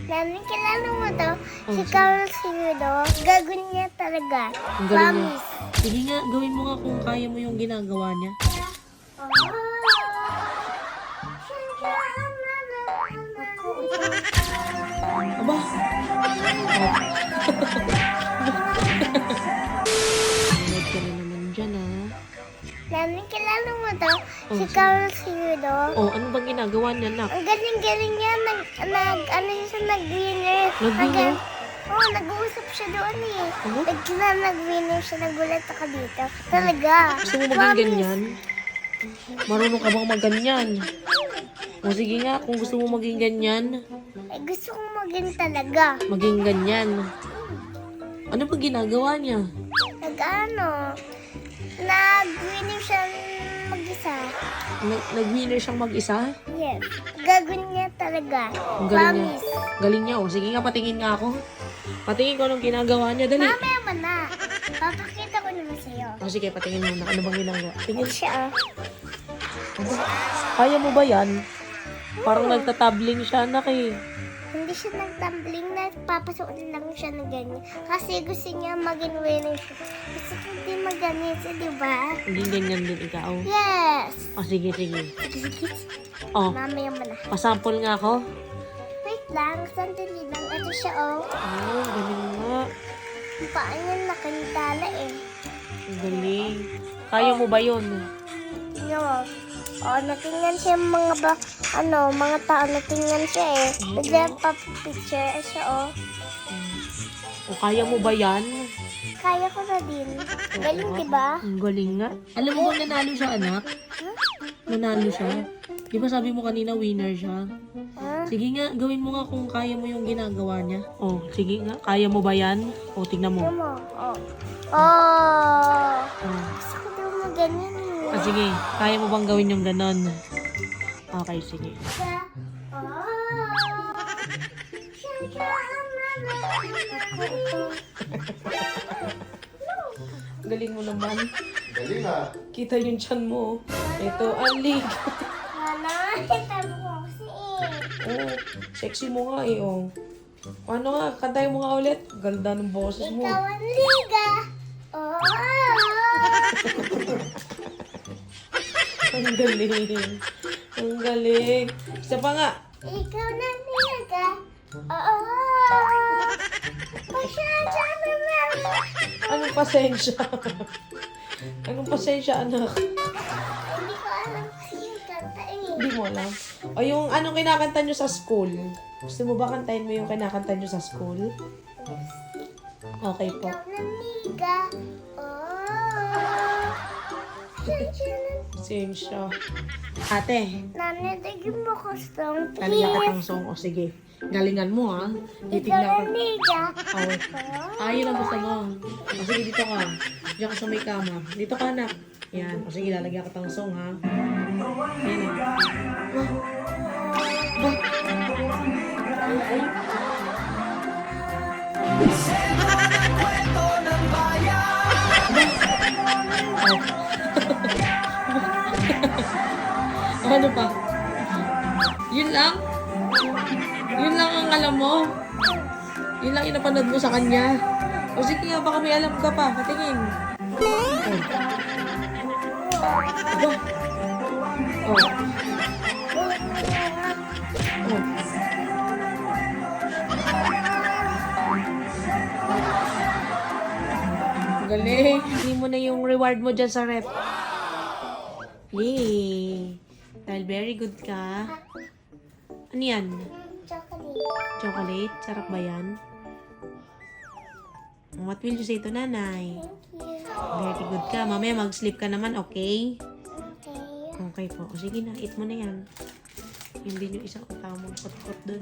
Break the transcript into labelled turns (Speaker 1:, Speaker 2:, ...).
Speaker 1: Namin kilala mo to.
Speaker 2: Oh,
Speaker 1: Si
Speaker 2: sige.
Speaker 1: Carl Sido. Gagawin niya talaga.
Speaker 2: Ang galing niya.
Speaker 1: Promise.
Speaker 2: Sige nga, gawin mo nga kung kaya mo yung ginagawa niya. Aba! Huwag ka na naman dyan, ah.
Speaker 1: Namin kilala mo to.
Speaker 2: Oh,
Speaker 1: Si
Speaker 2: sige.
Speaker 1: Carl Sido.
Speaker 2: Oh, ano bang ginagawa niya, nak?
Speaker 1: Ang galing-galing niya. Nag-winner.
Speaker 2: Nag-winner?
Speaker 1: Oo, nag-uusap siya doon eh.
Speaker 2: Ano?
Speaker 1: Nag-winner siya. Nagulat ako dito. Talaga.
Speaker 2: Gusto mo maging ganyan? Marunong ka bang magganyan? O sige nga, kung gusto mo maging ganyan,
Speaker 1: Eh, gusto kong maging talaga.
Speaker 2: maging ganyan. Ano ba ginagawa niya?
Speaker 1: Nag-winner siya mag-isa.
Speaker 2: Nag-winner siyang mag-isa?
Speaker 1: Yes. Gagawin niya talaga.
Speaker 2: Ang galing niya.
Speaker 1: Promise.
Speaker 2: Galing niya. O sige nga, patingin nga ako. Patingin ko anong ginagawa niya. Dali.
Speaker 1: Mamaya mo na. Papakita ko naman sa'yo.
Speaker 2: O sige, patingin mo na. Ano bang ginagawa? Tingin.
Speaker 1: Ito siya.
Speaker 2: Kaya mo ba yan? Parang nagtatabling siya, anak eh.
Speaker 1: Hindi siya nagtumbling na papasukin lang siya na ganyan. Kasi gusto niya maging winner siya. Gusto ko din maganito, di ba?
Speaker 2: Hindi ganyan din ikaw.
Speaker 1: Yes!
Speaker 2: O sige, sige.
Speaker 1: Sige.
Speaker 2: O,
Speaker 1: Mamaya mo na.
Speaker 2: pasample nga ako.
Speaker 1: Wait lang, sandali lang. Ito siya, oh.
Speaker 2: Oh, galing nga.
Speaker 1: Ang paa niya nakintala eh.
Speaker 2: Ang galing. Kaya mo ba yun?
Speaker 1: Tingnan mo. Oh, natingnan siya mga mga tao natingnan siya eh. Nagpa-picture siya, oh.
Speaker 2: O kaya mo ba yan?
Speaker 1: Kaya ko na din. Galing, di ba?
Speaker 2: Ang galing nga. Alam mo ba nanalo siya, anak? Nanalo siya. Di ba sabi mo kanina winner siya?
Speaker 1: Huh?
Speaker 2: Sige nga, gawin mo nga kung kaya mo yung ginagawa niya. O, sige nga. Kaya mo ba yan? O, tignan mo.
Speaker 1: Tingnan mo. Oh. Oh.
Speaker 2: O.
Speaker 1: Gusto ko daw mo ganyan eh.
Speaker 2: Ah, sige. Kaya mo bang gawin yung ganon? Okay, sige. Galing mo naman.
Speaker 3: Galing ah.
Speaker 2: Kita yung tiyan mo. Ito, alig.
Speaker 1: Mama, tabi ko kasi eh.
Speaker 2: Oh, sexy mo nga eh, oh. Ano nga, kantayin mo nga ulit. Ganda ng boses mo.
Speaker 1: Ikaw ang liga. Oh.
Speaker 2: Ang galing. Ang galing. Isa pa nga.
Speaker 1: Ikaw na liga. Oo. Pasensya na naman.
Speaker 2: Anong pasensya? Anong pasensya, anak?
Speaker 1: Hindi ko alam kasi yung kanta eh.
Speaker 2: Hindi mo alam. O yung anong kinakanta nyo sa school? Gusto mo ba kantahin mo yung kinakanta nyo sa school? Okay po.
Speaker 1: Ikaw na liga. Oh. Pasensya na.
Speaker 2: Pasensya. Ate,
Speaker 1: Nanadagin mo ko song,
Speaker 2: galingan ka
Speaker 1: please.
Speaker 2: ng song. O sige. Galingan mo ha.
Speaker 1: Ikaw
Speaker 2: Titignan
Speaker 1: na
Speaker 2: ka.
Speaker 1: liga.
Speaker 2: Oh. Yun ang gusto mo. O sige, dito ka. Diyan ka sa may kama. Dito ka, anak. Yan. O sige, lalagyan ka ng song, ha. Yan eh. Ano pa? Yun lang? Yun lang ang alam mo? Yun lang yung napanood mo sa kanya? O sige nga, baka may alam ka pa. Patingin. Oh. Aba. Oh. Oh. Galing. Hindi mo na yung reward mo dyan sa rep. Yay. Dahil very good ka. Ano yan?
Speaker 1: Chocolate.
Speaker 2: Chocolate? Sarap ba yan? What will you say to nanay?
Speaker 1: Thank you.
Speaker 2: Very good ka. Mamaya mag-sleep ka naman, okay?
Speaker 1: Okay.
Speaker 2: Okay po. O sige na, eat mo na yan. Hindi yung isang tamang kot-kot dun.